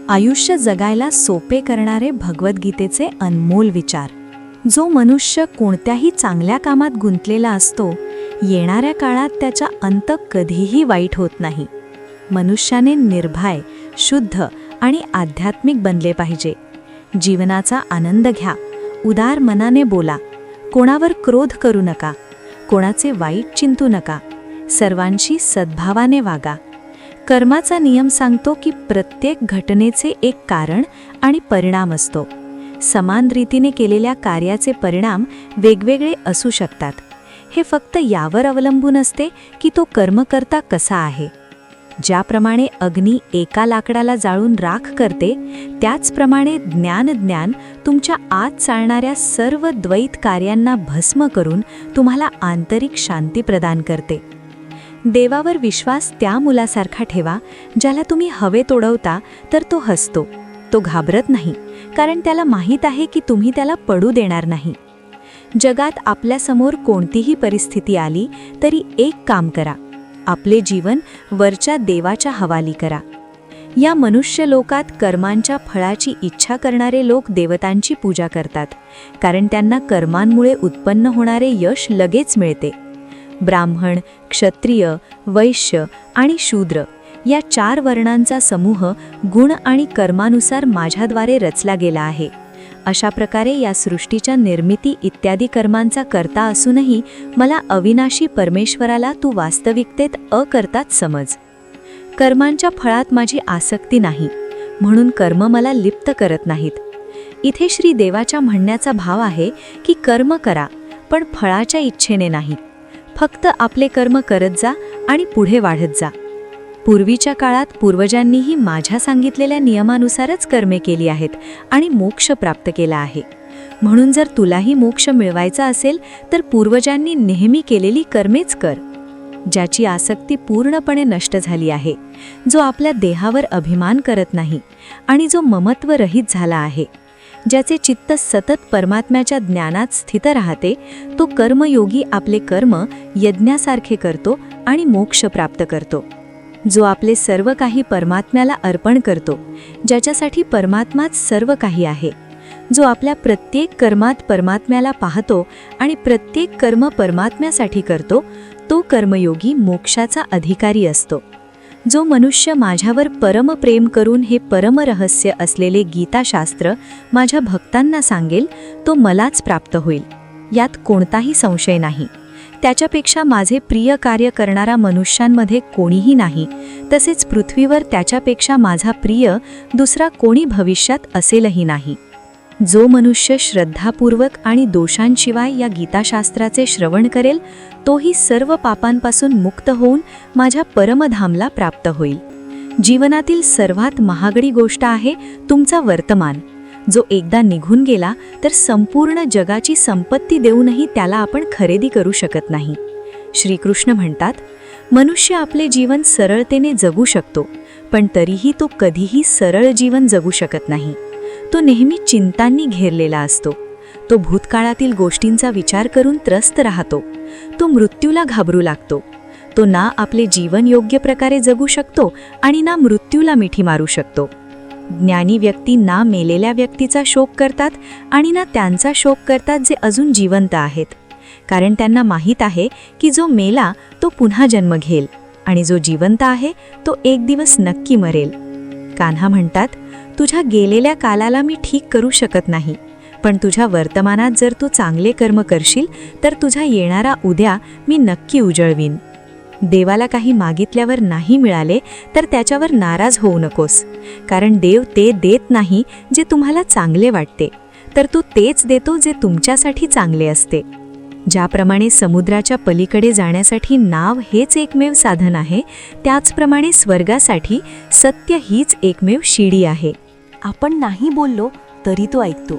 आयुष्य जगायला सोपे करणारे भगवद्गीतेचे अनमोल विचार. जो मनुष्य कोणत्याही चांगल्या कामात गुंतलेला असतो, येणाऱ्या काळात त्याचा अंत कधीही वाईट होत नाही. मनुष्याने निर्भय, शुद्ध आणि आध्यात्मिक बनले पाहिजे. जीवनाचा आनंद घ्या, उदार मनाने बोला, कोणावर क्रोध करू नका, कोणाचे वाईट चिंतू नका, सर्वांशी सद्भावाने वागा. कर्माचा नियम सांगतो की प्रत्येक घटनेचे एक कारण आणि परिणाम असतो. समान रीतीने केलेल्या कार्याचे परिणाम वेगवेगळे असू शकतात. हे फक्त यावर अवलंबून असते की तो कर्मकर्ता कसा आहे. ज्याप्रमाणे अग्नी एका लाकडाला जाळून राख करते, त्याचप्रमाणे ज्ञान तुमच्या आत चालणाऱ्या सर्व द्वैत कार्यांना भस्म करून तुम्हाला आंतरिक शांती प्रदान करते. देवावर विश्वास त्या मुलासारखा ठेवा, ज्याला तुम्ही हवेत उडवता तर तो हसतो. तो घाबरत नाही, कारण त्याला माहीत आहे की तुम्ही त्याला पडू देणार नाही. जगात आपल्यासमोर कोणतीही परिस्थिती आली तरी एक काम करा, आपले जीवन वरच्या देवाच्या हवाली करा. या मनुष्य लोकात कर्मांच्या फळाची इच्छा करणारे लोक देवतांची पूजा करतात, कारण त्यांना कर्मांमुळे उत्पन्न होणारे यश लगेच मिळते. ब्राह्मण, क्षत्रिय, वैश्य आणि शूद्र या 4 वर्णांचा समूह गुण आणि कर्मानुसार माझ्याद्वारे रचला गेला आहे. अशा प्रकारे या सृष्टीच्या निर्मिती इत्यादी कर्मांचा करता असूनही मला अविनाशी परमेश्वराला तू वास्तविकतेत अकर्ताच समज. कर्मांच्या फळात माझी आसक्ती नाही, म्हणून कर्म मला लिप्त करत नाहीत. इथे श्री देवाच्या म्हणण्याचा भाव आहे की कर्म करा, पण फळाच्या इच्छेने नाही. फक्त आपले कर्म करत जा आणि पुढे वाढत जा. पूर्वीच्या काळात पूर्वजांनीही माझ्या सांगितलेल्या नियमानुसारच कर्मे केली आहेत आणि मोक्ष प्राप्त केला आहे. म्हणून जर तुलाही मोक्ष मिळवायचा असेल तर पूर्वजांनी नेहमी केलेली कर्मेच कर. ज्याची आसक्ती पूर्णपणे नष्ट झाली आहे, जो आपल्या देहावर अभिमान करत नाही आणि जो ममत्व रहित झाला आहे, ज्याचे चित्त सतत परमात्म्याच्या ज्ञानात स्थित राहते, तो कर्मयोगी आपले कर्म यज्ञासारखे करतो आणि मोक्ष प्राप्त करतो. जो आपले सर्व काही परमात्म्याला अर्पण करतो, ज्याच्यासाठी परमात्माच सर्व काही आहे, जो आपल्या प्रत्येक कर्मात परमात्म्याला पाहतो आणि प्रत्येक कर्म परमात्म्यासाठी करतो, तो कर्मयोगी मोक्षाचा अधिकारी असतो. जो मनुष्य माझ्यावर परमप्रेम करून हे परमरहस्य असलेले गीताशास्त्र माझ्या भक्तांना सांगेल, तो मलाच प्राप्त होईल, यात कोणताही संशय नाही. त्याच्यापेक्षा माझे प्रिय कार्य करणारा मनुष्यांमध्ये कोणीही नाही, तसेच पृथ्वीवर त्याच्यापेक्षा माझा प्रिय दुसरा कोणी भविष्यात असेलही नाही. जो मनुष्य श्रद्धापूर्वक आणि दोषांशिवाय या गीताशास्त्राचे श्रवण करेल, तोही सर्व पापांपासून मुक्त होऊन माझ्या परमधामला प्राप्त होईल. जीवनातील सर्वात महागडी गोष्ट आहे तुमचा वर्तमान. जो एकदा निघून गेला तर संपूर्ण जगाची संपत्ती देऊनही त्याला आपण खरेदी करू शकत नाही. श्रीकृष्ण म्हणतात, मनुष्य आपले जीवन सरळतेने जगू शकतो, पण तरीही तो कधीही सरळ जीवन जगू शकत नाही. तो नेहमी चिंतांनी घेरलेला असतो. तो भूतकाळातील गोष्टींचा विचार करून त्रस्त राहतो. तो मृत्यूला घाबरू लागतो. तो ना आपले जीवन योग्य प्रकारे जगू शकतो आणि ना मृत्यूला मिठी मारू शकतो. ज्ञानी व्यक्ती ना मेलेल्या व्यक्तीचा शोक करतात आणि ना त्यांचा शोक करतात जे अजून जिवंत आहेत, कारण त्यांना माहीत आहे की जो मेला तो पुन्हा जन्म घेईल आणि जो जिवंत आहे तो एक दिवस नक्की मरेल. कान्हा म्हणतात, तुझ्या गेलेल्या कालाला मी ठीक करू शकत नाही, पण तुझ्या वर्तमानात जर तू चांगले कर्म करशील तर तुझा येणारा उद्या मी नक्की उजळवीन. देवाला काही मागितल्यावर नाही मिळाले तर त्याच्यावर नाराज होऊ नकोस, कारण देव ते देत नाही जे तुम्हाला चांगले वाटते, तर तो तेच देतो जे तुमच्यासाठी चांगले असते. ज्याप्रमाणे समुद्राच्या पलीकडे जाण्यासाठी नाव हेच एकमेव साधन आहे, त्याचप्रमाणे स्वर्गासाठी सत्य हीच एकमेव शिडी आहे. आपण नाही बोललो तरी तो ऐकतो,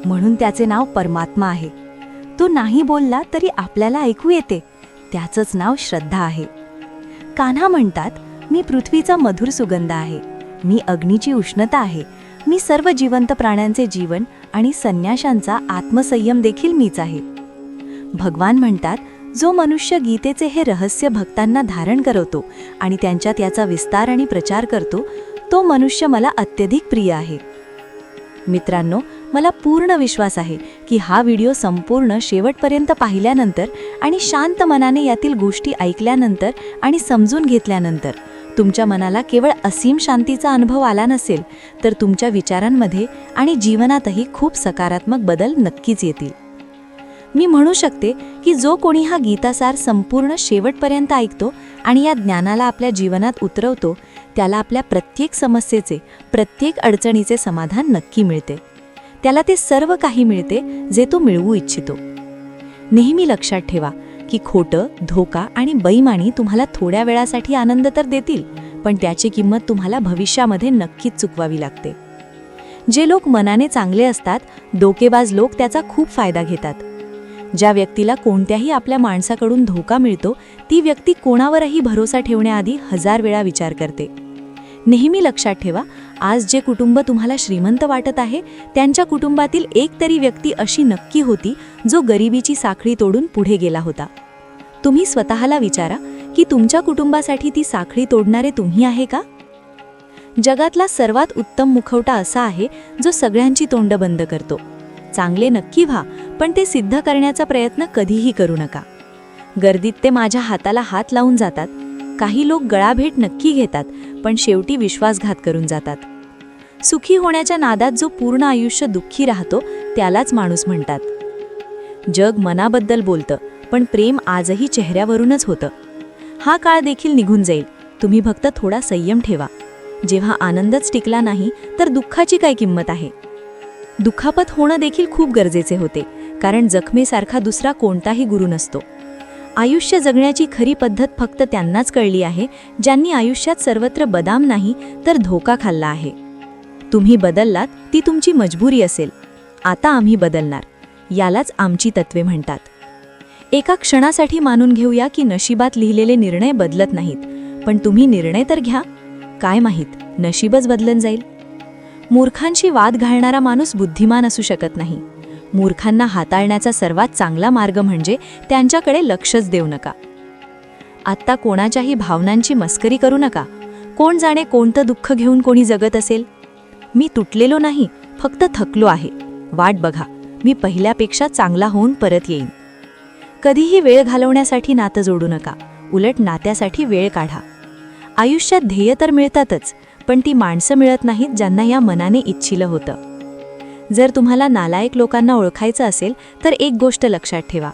म्हणून त्याचे नाव परमात्मा आहे. तो नाही बोलला तरी आपल्याला ऐकू येते, त्याचंच नाव श्रद्धा आहे. कान्हा म्हणतात, मी पृथ्वीचा मधुर सुगंध आहे, मी अग्नीची उष्णता आहे, मी सर्व जिवंत प्राण्यांचे जीवन आणि संन्याशांचा आत्मसंयम देखील मीच आहे. भगवान म्हणतात, जो मनुष्य गीतेचे हे रहस्य भक्तांना धारण करवतो आणि त्यांच्यात याचा विस्तार आणि प्रचार करतो, तो मनुष्य मला अत्यधिक प्रिय आहे. मित्रांनो, मला पूर्ण विश्वास आहे की हा व्हिडिओ संपूर्ण शेवटपर्यंत पाहिल्यानंतर आणि शांत मनाने यातील गोष्टी ऐकल्यानंतर आणि समजून घेतल्यानंतर तुमच्या मनाला केवळ असीम शांतीचा अनुभव आला नसेल, तर तुमच्या विचारांमध्ये आणि जीवनातही खूप सकारात्मक बदल नक्कीच येतील. मी म्हणू शकते की जो कोणी हा गीतासार संपूर्ण शेवटपर्यंत ऐकतो आणि या ज्ञानाला आपल्या जीवनात उतरवतो, त्याला आपल्या प्रत्येक समस्येचे, प्रत्येक अडचणीचे समाधान नक्की मिळते. त्याला ते सर्व काही मिळते जे तो मिळवू इच्छितो. नेहमी लक्षात ठेवा की खोटं, धोका आणि बेईमानी तुम्हाला थोड्या वेळासाठी आनंद तर देतील, पण त्याची किंमत तुम्हाला भविष्यामध्ये नक्कीच चुकवावी लागते. जे लोक मनाने चांगले असतात, धोकेबाज लोक त्याचा खूप फायदा घेतात. ज्या व्यक्तीला कोणत्याही आपल्या माणसाकडून धोका मिळतो, ती व्यक्ती कोणावरही भरोसा ठेवण्याआधी 1000 वेळा विचार करते. नेहमी लक्षात ठेवा, आज जे कुटुंब तुम्हाला श्रीमंत वाटत आहे, त्यांच्या कुटुंबातील एक तरी व्यक्ती अशी नक्की होती जो गरिबीची साखळी तोडून पुढे गेला होता. तुम्ही स्वतःला विचारा की तुमच्या कुटुंबासाठी ती साखळी तोडणारे तुम्ही आहे का? जगातला सर्वात उत्तम मुखवटा असा आहे जो सगळ्यांची तोंड बंद करतो. चांगले नक्की व्हा, पण ते सिद्ध करण्याचा प्रयत्न कधीही करू नका. गर्दीत ते माझ्या हाताला हात लावून जातात. काही लोक गळाभेट नक्की घेतात, पण शेवटी विश्वासघात करून जातात. सुखी होण्याच्या नादात जो पूर्ण आयुष्य दुःखी राहतो, त्यालाच माणूस म्हणतात. जग मनाबद्दल बोलतं, पण प्रेम आजही चेहऱ्यावरूनच होतं. हा काळ देखील निघून जाईल. तुम्ही फक्त थोडा संयम ठेवा. जेव्हा आनंदच टिकला नाही, तर दुःखाची काय किंमत आहे? दुखापत होणं देखील खूप गरजेचे होते, कारण जखमेसारखा दुसरा कोणताही गुरु नसतो. आयुष्य जगण्याची खरी पद्धत फक्त त्यांनाच कळली आहे ज्यांनी आयुष्यात सर्वत्र बदाम नाही तर धोका खाल्ला आहे. तुम्ही बदललात, ती तुमची मजबुरी असेल. आता आम्ही बदलणार, यालाच आमची तत्वे म्हणतात. एका क्षणासाठी मानून घेऊया की नशिबात लिहिलेले निर्णय बदलत नाहीत, पण तुम्ही निर्णय तर घ्या. काय माहीत, नशीबच बदलून जाईल. मूर्खांशी वाद घालणारा माणूस बुद्धिमान असू शकत नाही. मूर्खांना हाताळण्याचा सर्वात चांगला मार्ग म्हणजे त्यांच्याकडे लक्षच देऊ नका. आत्ता कोणाच्याही भावनांची मस्करी करू नका. कोण जाणे कोणतं दुःख घेऊन कोणी जगत असेल. मी तुटलेलो नाही, फक्त थकलो आहे. वाट बघा, मी पहिल्यापेक्षा चांगला होऊन परत येईन. कधीही वेळ घालवण्यासाठी नातं जोडू नका, उलट नात्यासाठी वेळ काढा. आयुष्यात ध्येय तर मिळतातच, पण ती माणसं मिळत नाहीत ज्यांना या मनाने इच्छिलं होतं. जर तुम्हाला नालायक लोकांना ओळखायचं असेल, तर एक गोष्ट लक्षात ठेवा.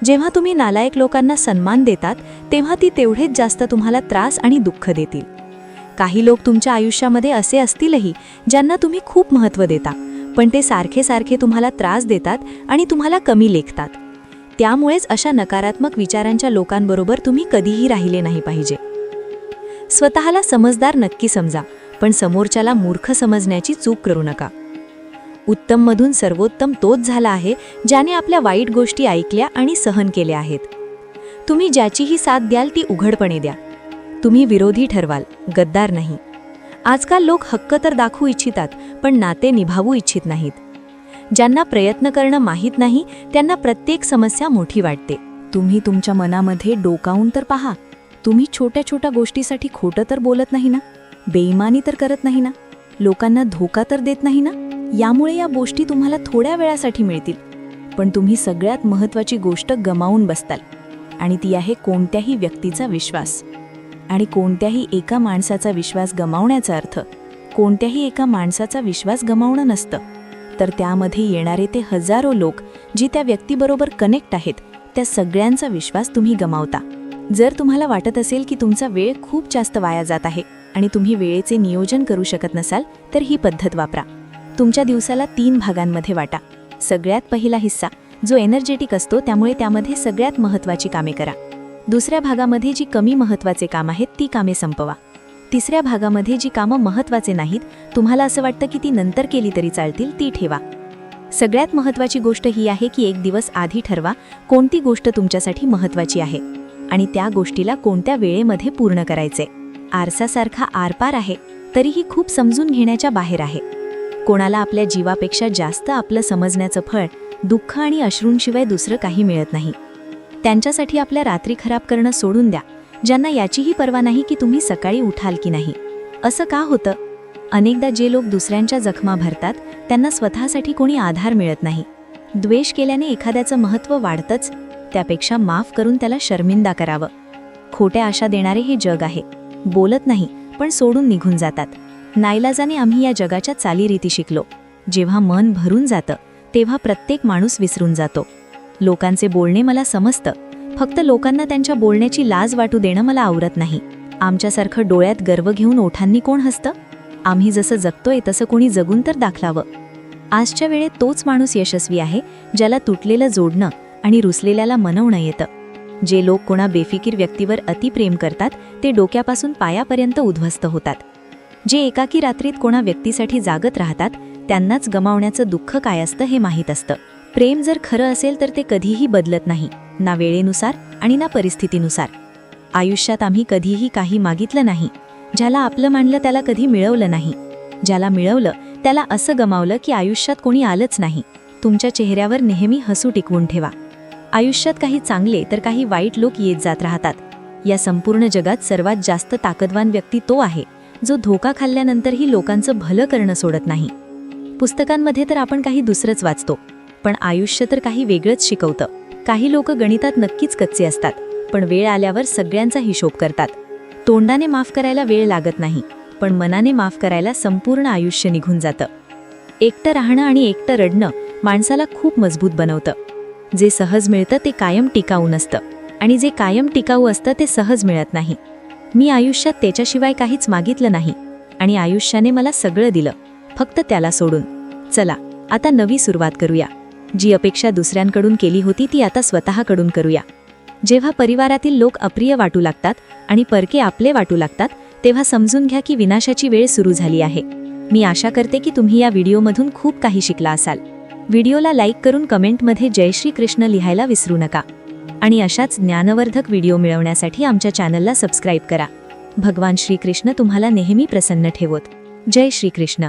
जेव्हा तुम्ही नालायक लोकांना सन्मान देतात, तेव्हा ती तेवढेच जास्त तुम्हाला त्रास आणि दुःख देतील. काही लोक तुमच्या आयुष्यामध्ये असे असतीलही ज्यांना तुम्ही खूप महत्त्व देता, पण ते सारखे सारखे तुम्हाला त्रास देतात आणि तुम्हाला कमी लेखतात. त्यामुळेच अशा नकारात्मक विचारांच्या लोकांबरोबर तुम्ही कधीही राहिले नाही पाहिजे. स्वतःला समजदार नक्की समजा, पण समोरच्याला मूर्ख समजण्याची चूक करू नका. उत्तममधून सर्वोत्तम तोच झाला आहे ज्याने आपल्या वाईट गोष्टी ऐकल्या आणि सहन केल्या आहेत. तुम्ही ज्याचीही साथ द्याल ती उघडपणे द्या. तुम्ही विरोधी ठरवाल, गद्दार नाही. आजकाल लोक हक्क तर दाखवू इच्छितात, पण नाते निभावू इच्छित नाहीत. ज्यांना प्रयत्न करणं माहीत नाही, त्यांना प्रत्येक समस्या मोठी वाटते. तुम्ही तुमच्या मनामध्ये डोकावून तर पहा. तुम्ही छोट्या छोट्या गोष्टीसाठी खोटं तर बोलत नाही ना, बेईमानी तर करत नाही ना, लोकांना धोका तर देत नाही ना. यामुळे या गोष्टी तुम्हाला थोड्या वेळासाठी मिळतील, पण तुम्ही सगळ्यात महत्त्वाची गोष्ट गमावून बसताल, आणि ती आहे कोणत्याही व्यक्तीचा विश्वास. आणि कोणत्याही एका माणसाचा विश्वास गमावण्याचा अर्थ कोणत्याही एका माणसाचा विश्वास गमावणं नसतं, तर त्यामध्ये येणारे ते हजारो लोक जी त्या व्यक्तीबरोबर कनेक्ट आहेत, त्या सगळ्यांचा विश्वास तुम्ही गमावता. जर तुम्हाला वाटत असेल की तुमचा वेळ खूप जास्त वाया जात आहे आणि तुम्ही वेळेचे नियोजन करू शकत नसाल, तर ही पद्धत वापरा. तुमच्या दिवसाला 3 भागांमध्ये वाटा. सगळ्यात पहिला हिस्सा जो एनर्जेटिक असतो, त्यामुळे त्यामध्ये सगळ्यात महत्त्वाची कामे करा. दुसऱ्या भागामध्ये जी कमी महत्त्वाचे काम आहेत ती कामे संपवा. तिसऱ्या भागामध्ये जी कामं महत्त्वाचे नाहीत, तुम्हाला असं वाटतं की ती नंतर केली तरी चालतील, ती ठेवा. सगळ्यात महत्त्वाची गोष्ट ही आहे की एक दिवस आधी ठरवा कोणती गोष्ट तुमच्यासाठी महत्त्वाची आहे आणि त्या गोष्टीला कोणत्या वेळेमध्ये पूर्ण करायचे. आरसासारखा आरपार आहे, तरीही खूप समजून घेण्याच्या बाहेर आहे. कोणाला आपल्या जीवापेक्षा जास्त आपलं समजण्याचं फळ दुःख आणि अश्रूंशिवाय दुसरं काही मिळत नाही. त्यांच्यासाठी आपल्या रात्री खराब करणं सोडून द्या, ज्यांना याचीही पर्वा नाही की तुम्ही सकाळी उठाल की नाही. असं का होतं? अनेकदा जे लोक दुसऱ्यांच्या जखमा भरतात त्यांना स्वतःसाठी कोणी आधार मिळत नाही. द्वेष केल्याने एखाद्याचं महत्त्व वाढतंच, त्यापेक्षा माफ करून त्याला शर्मिंदा करावं. खोट्या आशा देणारे हे जग आहे. बोलत नाही पण सोडून निघून जातात. नाईलाजाने आम्ही या जगाच्या चालीरीती शिकलो. जेव्हा मन भरून जातं तेव्हा प्रत्येक माणूस विसरून जातो. लोकांचे बोलणे मला समजतं, फक्त लोकांना त्यांच्या बोलण्याची लाज वाटू देणं मला आवडत नाही. आमच्यासारखं डोळ्यात गर्व घेऊन ओठांनी कोण हसतं? आम्ही जसं जगतोय तसं कोणी जगून तर दाखलावं. आजच्या वेळेत तोच माणूस यशस्वी आहे ज्याला तुटलेलं जोडणं आणि रुसलेल्याला मनवणं येतं. जे लोक कोणा बेफिकीर व्यक्तीवर अतिप्रेम करतात ते डोक्यापासून पायापर्यंत उद्ध्वस्त होतात. जे एकाकी रात्रीत कोणा व्यक्तीसाठी जागत राहतात त्यांनाच गमावण्याचं दुःख काय असतं हे माहीत असतं. प्रेम जर खरं असेल तर ते कधीही बदलत नाही, ना वेळेनुसार आणि ना परिस्थितीनुसार. आयुष्यात आम्ही कधीही काही मागितलं नाही. ज्याला आपलं मानलं त्याला कधी मिळवलं नाही. ज्याला मिळवलं त्याला असं गमावलं की आयुष्यात कोणी आलंच नाही. तुमच्या चेहऱ्यावर नेहमी हसू टिकवून ठेवा. आयुष्यात काही चांगले तर काही वाईट लोक येत जात राहतात. या संपूर्ण जगात सर्वात जास्त ताकदवान व्यक्ती तो आहे जो धोका खाल्ल्यानंतरही लोकांचं भलं करणं सोडत नाही. पुस्तकांमध्ये तर आपण काही दुसरंच वाचतो, पण आयुष्य तर काही वेगळंच शिकवतं. काही लोक गणितात नक्कीच कच्चे असतात, पण वेळ आल्यावर सगळ्यांचा हिशोब करतात. तोंडाने माफ करायला वेळ लागत नाही, पण मनाने माफ करायला संपूर्ण आयुष्य निघून जातं. एकटं राहणं आणि एकटं रडणं माणसाला खूप मजबूत बनवतं. जे सहज मिळतं ते कायम टिकाऊ नसतं, आणि जे कायम टिकाऊ असतं ते सहज मिळत नाही. मी आयुष्यात त्याच्याशिवाय काहीच मागितलं नाही, आणि आयुष्याने मला सगळं दिलं, फक्त त्याला सोडून. चला आता नवी सुरुवात करूया. जी अपेक्षा दुसऱ्यांकडून केली होती ती आता स्वतःकडून करूया. जेव्हा परिवारातील लोक अप्रिय वाटू लागतात आणि परके आपले वाटू लागतात तेव्हा समजून घ्या की विनाशाची वेळ सुरू झाली आहे. मी आशा करते की तुम्ही या व्हिडिओमधून खूप काही शिकला असाल. व्हिडिओला लाईक करून कमेंटमध्ये जय श्री कृष्ण लिहायला विसरू नका. आणि अशाच ज्ञानवर्धक व्हिडिओ मिळवण्यासाठी आमच्या चॅनलला सबस्क्राईब करा. भगवान श्रीकृष्ण तुम्हाला नेहमी प्रसन्न ठेवोत. जय श्रीकृष्ण.